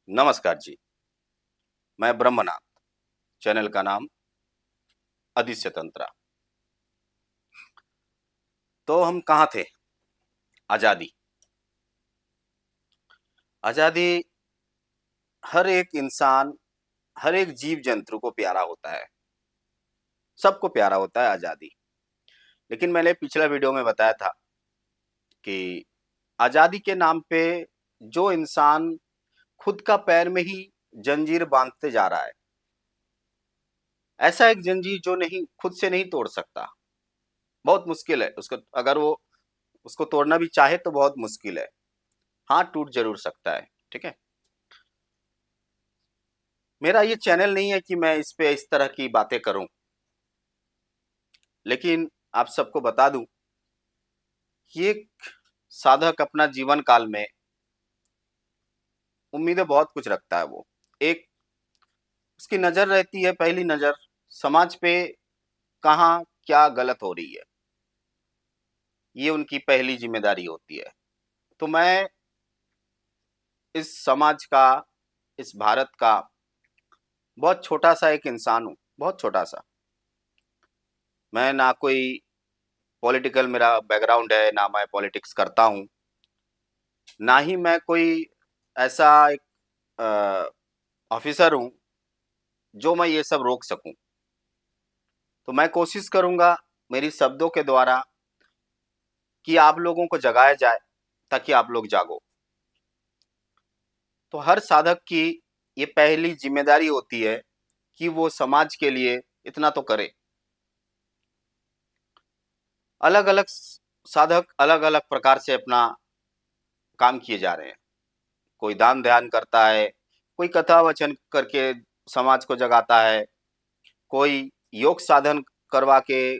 नमस्कार जी, मैं ब्रह्मनाथ, चैनल का नाम अधिस्य तंत्रा। तो हम कहाँ थे? आज़ादी। आज़ादी हर एक इंसान, हर एक जीव-जंतु को प्यारा होता है, सबको प्यारा होता है आज़ादी। लेकिन मैंने पिछला वीडियो में बताया था कि आज़ादी के नाम पे जो इंसान खुद का पैर में ही जंजीर बाँधते जा रहा है, ऐसा एक जंजीर जो नहीं खुद से नहीं तोड़ सकता, बहुत मुश्किल है। उसको अगर वो उसको तोड़ना भी चाहे तो बहुत मुश्किल है। हाँ, टूट ज़रूर सकता है, ठीक है? मेरा ये चैनल नहीं है कि मैं इस पे इस तरह की बातें करूं, लेकिन आप सबको बता दूं कि एक साधक अपना जीवन काल में उम्मीदें बहुत कुछ रखता है। वो एक उसकी नजर रहती है, पहली नजर समाज पे कहाँ क्या गलत हो रही है, ये उनकी पहली जिम्मेदारी होती है। तो मैं इस समाज का, इस भारत का बहुत छोटा सा एक इंसान हूँ, बहुत छोटा सा। मैं ना कोई पॉलिटिकल मेरा बैकग्राउंड है, ना मैं पॉलिटिक्स करता हूँ, ना ही मैं कोई ऐसा एक ऑफिसर हूँ जो मैं ये सब रोक सकूं। तो मैं कोशिश करूंगा मेरी शब्दों के द्वारा कि आप लोगों को जगाया जाए ताकि आप लोग जागो। तो हर साधक की ये पहली जिम्मेदारी होती है कि वो समाज के लिए इतना तो करे। अलग अलग साधक अलग अलग प्रकार से अपना काम किए जा रहे हैं। कोई दान ध्यान करता है, कोई कथा वचन करके समाज को जगाता है, कोई योग साधन करवा के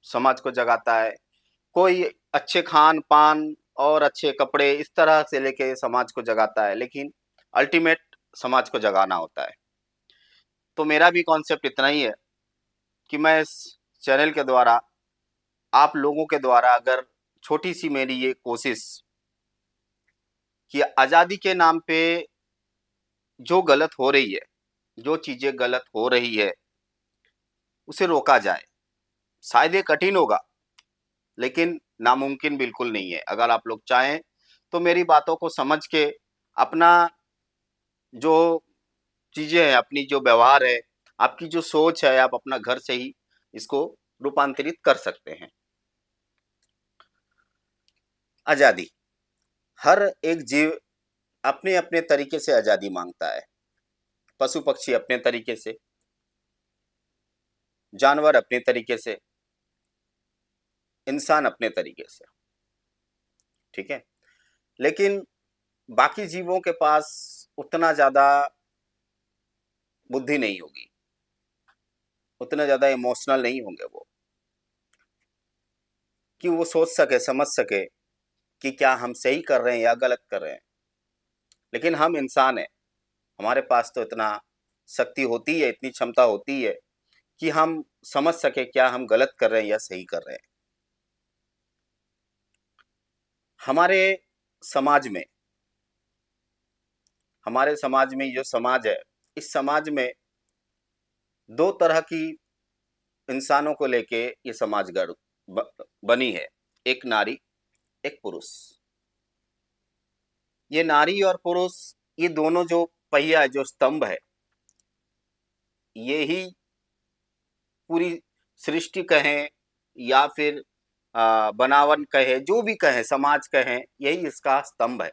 समाज को जगाता है, कोई अच्छे खान-पान और अच्छे कपड़े इस तरह से लेके समाज को जगाता है, लेकिन अल्टीमेट समाज को जगाना होता है। तो मेरा भी कॉन्सेप्ट इतना ही है कि मैं इस चैनल के द्वारा, आप लोगों के द्वारा अगर छोटी-सी मेरी ये कोशिश कि आज़ादी के नाम पे जो गलत हो रही है, जो चीज़ें गलत हो रही है, उसे रोका जाए। शायद ये कठिन होगा, लेकिन नामुमकिन बिल्कुल नहीं है। अगर आप लोग चाहें, तो मेरी बातों को समझ के अपना जो चीज़ें हैं, अपनी जो व्यवहार है, आपकी जो सोच है, आप अपना घर से ही इसको रूपांतरित कर सकते हैं। आज़ादी, हर एक जीव अपने-अपने तरीके से आज़ादी माँगता है। पशु-पक्षी अपने तरीके से, जानवर अपने तरीके से, इंसान अपने तरीके से, ठीक है? लेकिन बाकी जीवों के पास उतना ज़्यादा बुद्धि नहीं होगी, उतना ज़्यादा इमोशनल नहीं होंगे वो, कि वो सोच सके, समझ सके कि क्या हम सही कर रहे हैं या गलत कर रहे हैं। लेकिन हम इंसान हैं, हमारे पास तो इतना शक्ति होती है, इतनी क्षमता होती है कि हम समझ सके क्या हम गलत कर रहे हैं या सही कर रहे हैं। हमारे समाज में हमारे समाज में जो समाज है, इस समाज में 2 तरह की इंसानों को लेके ये समाज बनी है, एक नारी, एक पुरुष। ये नारी और पुरुष, ये दोनों जो पहिया है, जो स्तंभ है, ये ही पूरी सृष्टि कहें या फिर बनावन कहें, जो भी कहें, समाज कहें, यही इसका स्तंभ है।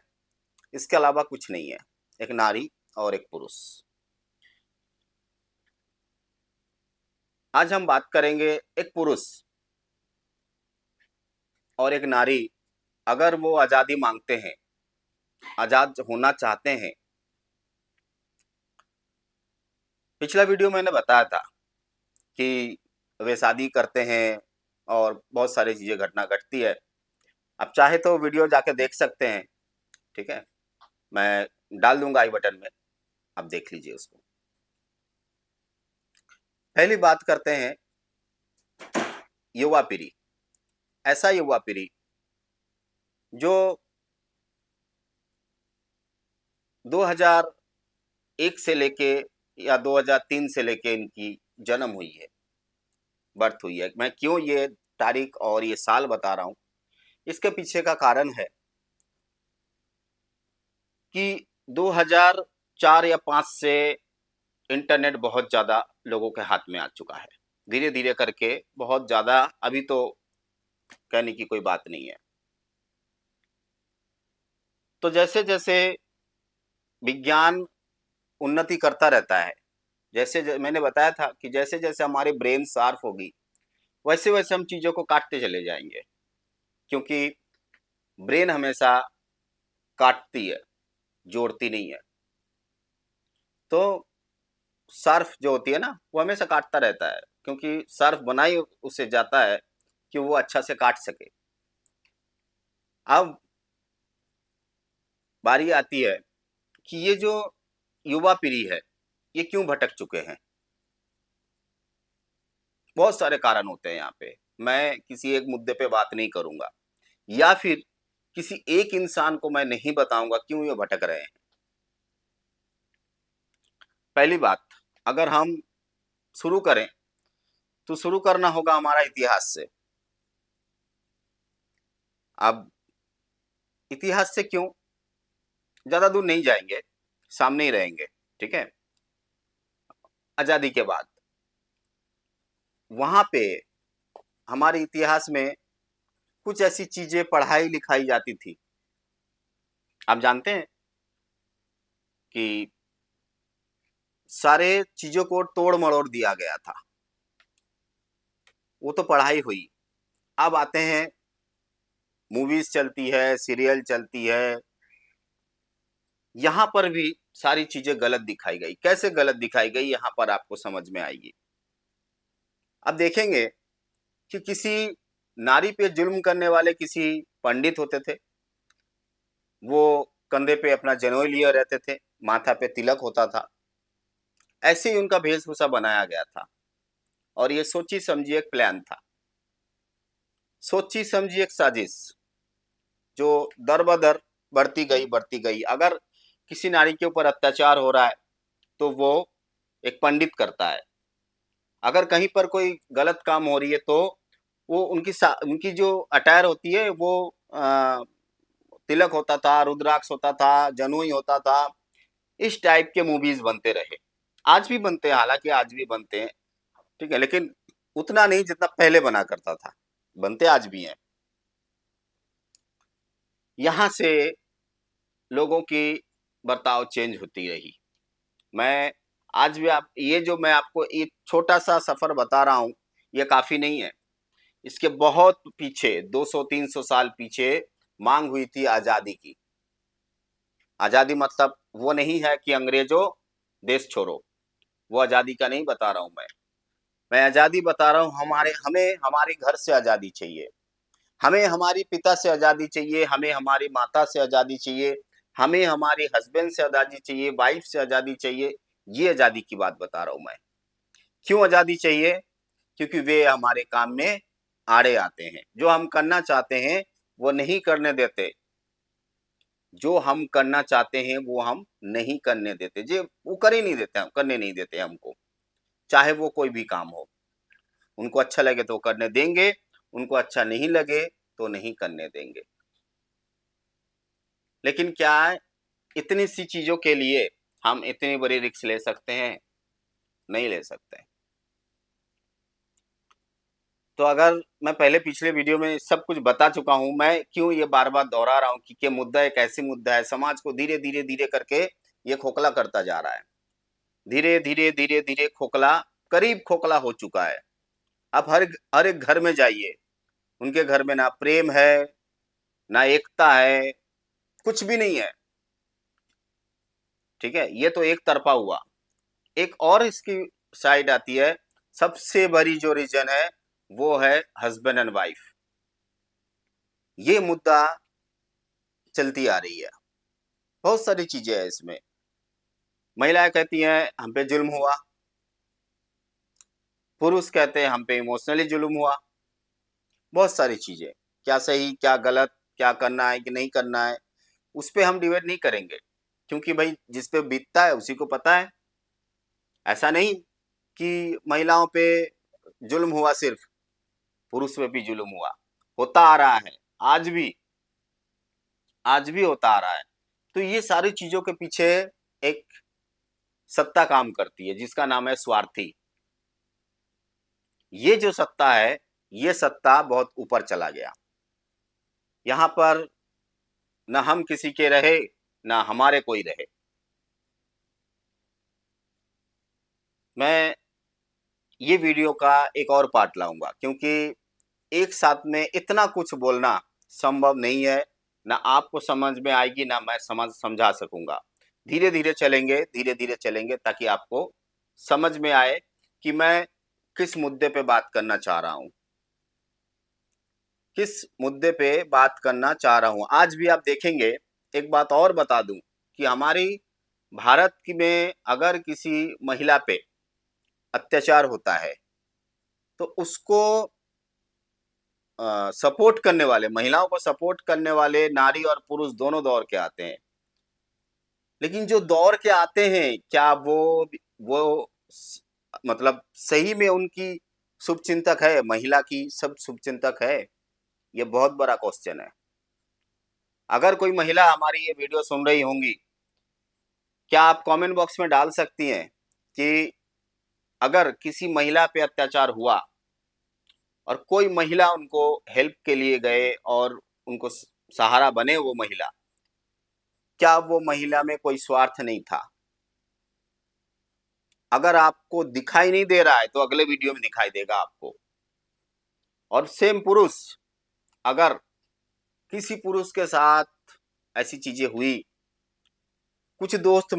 इसके अलावा कुछ नहीं है। एक नारी और एक पुरुष। आज हम बात करेंगे एक पुरुष और एक नारी, अगर वो आज़ादी माँगते हैं, आज़ाद होना चाहते हैं। पिछला वीडियो मैंने बताया था कि वे शादी करते हैं और बहुत सारी चीज़ें घटना घटती है। आप चाहे तो वीडियो जाके देख सकते हैं, ठीक है? मैं डाल दूँगा आई बटन में, आप देख लीजिए उसको। पहली बात करते हैं युवा पीढ़ी, ऐसा युवा पीढ़ी जो 2001 से लेके या 2003 से लेके इनकी जन्म हुई है, बर्थ हुई है। मैं क्यों ये तारीख और ये साल बता रहा हूँ, इसके पीछे का कारण है कि 2004 या 5 से इंटरनेट बहुत ज़्यादा लोगों के हाथ में आ चुका है। धीरे-धीरे करके बहुत ज़्यादा, अभी तो कहने की कोई बात नहीं है। तो जैसे-जैसे विज्ञान उन्नति करता रहता है, मैंने बताया था कि जैसे-जैसे हमारी ब्रेन शार्प होगी, वैसे-वैसे हम चीज़ों को काटते चले जाएँगे, क्योंकि ब्रेन हमेशा काटती है, जोड़ती नहीं है। तो सर्फ जो होती है ना, वो हमेशा काटता रहता है, क्योंकि सर्फ बना ही उसे जाता है कि वो अच्छा से काट सके। अब बारी आती है कि ये जो युवा पीढ़ी है, ये क्यों भटक चुके हैं? बहुत सारे कारण होते हैं यहाँ पे। मैं किसी एक मुद्दे पे बात नहीं करूँगा, या फिर किसी एक इंसान को मैं नहीं बताऊँगा क्यों ये भटक रहे हैं। पहली बात, अगर हम शुरू करें, तो शुरू करना होगा हमारा इतिहास से। अब इतिहास से क्यों? ज़्यादा दूर नहीं जाएँगे, सामने ही रहेंगे, ठीक है? आज़ादी के बाद, वहाँ पे हमारे इतिहास में कुछ ऐसी चीज़ें पढ़ाई-लिखाई जाती थी। आप जानते हैं कि सारे चीज़ों को तोड़-मरोड़ दिया गया था। वो तो पढ़ाई हुई। अब आते हैं, मूवीज़ चलती है, सीरियल चलती है, यहाँ पर भी सारी चीज़ें गलत दिखाई गई। कैसे गलत दिखाई गई, यहाँ पर आपको समझ में आएगी। अब देखेंगे कि किसी नारी पे जुल्म करने वाले किसी पंडित होते थे। वो कंधे पे अपना जनेऊ लिए रहते थे, माथा पे तिलक होता था। ऐसे ही उनका वेशभूषा बनाया गया था, और ये सोची-समझी एक प्लान था। सोची-समझी एक साजिश, जो दर-ब-दर बढ़ती गई। अगर किसी नारी के ऊपर अत्याचार हो रहा है, तो वो एक पंडित करता है। अगर कहीं पर कोई गलत काम हो रही है, तो वो उनकी जो अटायर होती है, वो तिलक होता था, रुद्राक्ष होता था, जनेऊ होता था। इस टाइप के मूवीज़ बनते रहे। आज भी बनते हैं, हालाँकि आज भी बनते हैं, ठीक है? लेकिन उतना नहीं जितना पहले बना करता था। बनते आज भी हैं। यहाँ से लोगों की बर्ताव चेंज होती रही। मैं आज भी आप ये जो मैं आपको एक छोटा-सा सफ़र बता रहा हूँ, ये काफ़ी नहीं है। इसके बहुत पीछे 200-300 साल पीछे माँग हुई थी आज़ादी की। आज़ादी मतलब वो नहीं है कि अंग्रेज़ों देश छोड़ो, वो आज़ादी का नहीं बता रहा हूँ मैं। मैं आज़ादी बता रहा हूँ, हमें हमारे घर से आज़ादी चाहिए। हमें हमारी पिता से आज़ादी चाहिए, हमें हमारी माता से आज़ादी चाहिए, हमें हमारे हस्बैंड से आज़ादी चाहिए, वाइफ़ से आज़ादी चाहिए। ये आज़ादी की बात बता रहा हूँ मैं। क्यों आज़ादी चाहिए? क्योंकि वे हमारे काम में आड़े आते हैं। जो हम करना चाहते हैं, वो नहीं करने देते। जो हम करना चाहते हैं, वो हम नहीं करने देते। वो कर ही नहीं देते, करने नहीं देते हमको, चाहे वो कोई भी काम हो। उनको अच्छा लगे तो करने देंगे, उनको अच्छा नहीं लगे तो नहीं करने देंगे। लेकिन क्या है, इतनी सी चीज़ों के लिए हम इतनी बड़ी रिस्क ले सकते हैं? नहीं ले सकते। तो अगर मैं पहले पिछले वीडियो में सब कुछ बता चुका हूँ, मैं क्यों ये बार-बार दोहरा रहा हूँ कि ये मुद्दा एक ऐसी मुद्दा है, समाज को धीरे-धीरे, धीरे करके ये खोखला करता जा रहा है। धीरे-धीरे, धीरे-धीरे खोखला, करीब खोखला हो चुका है। आप हर एक घर में जाइए, उनके घर में ना प्रेम है, ना एकता है, कुछ भी नहीं है, ठीक है? ये तो एक तरफ़ा हुआ। एक और इसकी साइड आती है, सबसे बड़ी जो रीज़न है, वो है हस्बैंड एंड वाइफ। ये मुद्दा चलती आ रही है। बहुत सारी चीज़ें हैं इसमें। महिलाएँ कहती हैं, हम पे ज़ुल्म हुआ, पुरुष कहते हैं, हम पे इमोशनली ज़ुल्म हुआ। बहुत सारी चीज़ें, क्या सही, क्या गलत, क्या करना है कि नहीं करना है, उस पे हम डिबेट नहीं करेंगे। क्योंकि भाई जिस पे बीतता है उसी को पता है। ऐसा नहीं कि महिलाओं पे जुल्म हुआ, सिर्फ पुरुष पे भी जुल्म हुआ, होता आ रहा है, आज भी होता आ रहा है। तो ये सारी चीजों के पीछे एक सत्ता काम करती है जिसका नाम है स्वार्थी। ये जो सत्ता है, ये सत्ता बहुत ऊपर चला गया। यहाँ पर न हम किसी के रहे, न हमारे कोई रहे। मैं ये वीडियो का एक और पार्ट लाऊंगा, क्योंकि एक साथ में इतना कुछ बोलना संभव नहीं है। ना आपको समझ में आएगी, ना मैं समझा सकूंगा। धीरे धीरे चलेंगे ताकि आपको समझ में आए कि मैं किस मुद्दे पे बात करना चाह रहा हूं, किस मुद्दे पे बात करना चाह रहा हूं। आज भी आप देखेंगे, एक बात और बता दूं कि हमारी भारत की में अगर किसी महिला पे अत्याचार होता है तो उसको सपोर्ट करने वाले, महिलाओं को सपोर्ट करने वाले नारी और पुरुष दोनों दौड़ के आते हैं। लेकिन जो दौड़ के आते हैं, क्या वो मतलब सही में उनकी शुभचिंतक है, महिला की सब शुभचिंतक है? ये बहुत बड़ा क्वेश्चन है। अगर कोई महिला हमारी ये वीडियो सुन रही होंगी, क्या आप कमेंट बॉक्स में डाल सकती हैं कि अगर किसी महिला पे अत्याचार हुआ और कोई महिला उनको हेल्प के लिए गए और उनको सहारा बने वो महिला, क्या वो महिला में कोई स्वार्थ नहीं था? अगर आपको दिखाई नहीं दे रहा है तो अगले वीडियो में दिखाई देगा आपको। और सेम पुरुष, अगर किसी पुरुष के साथ ऐसी चीजें हुई, कुछ दोस्त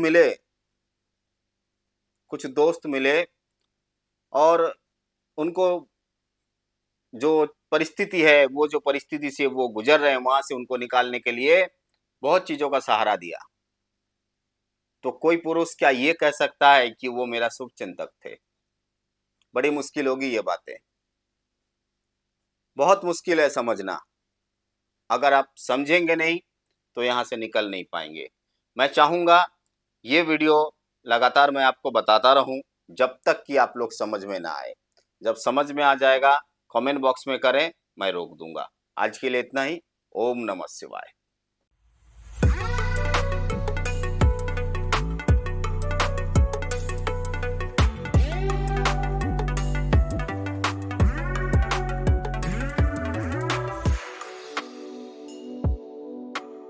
मिले और उनको जो परिस्थिति है, वो जो परिस्थिति से वो गुजर रहे हैं, वहां से उनको निकालने के लिए बहुत चीजों का सहारा दिया, तो कोई पुरुष क्या ये कह सकता है कि वो मेरा शुभचिंतक थे? बड़ी मुश्किल होगी ये बातें, बहुत मुश्किल है समझना। अगर आप समझेंगे नहीं तो यहाँ से निकल नहीं पाएंगे। मैं चाहूंगा ये वीडियो लगातार मैं आपको बताता रहूं जब तक कि आप लोग समझ में ना आए। जब समझ में आ जाएगा कमेंट बॉक्स में करें, मैं रोक दूंगा। आज के लिए इतना ही। ओम नमः शिवाय।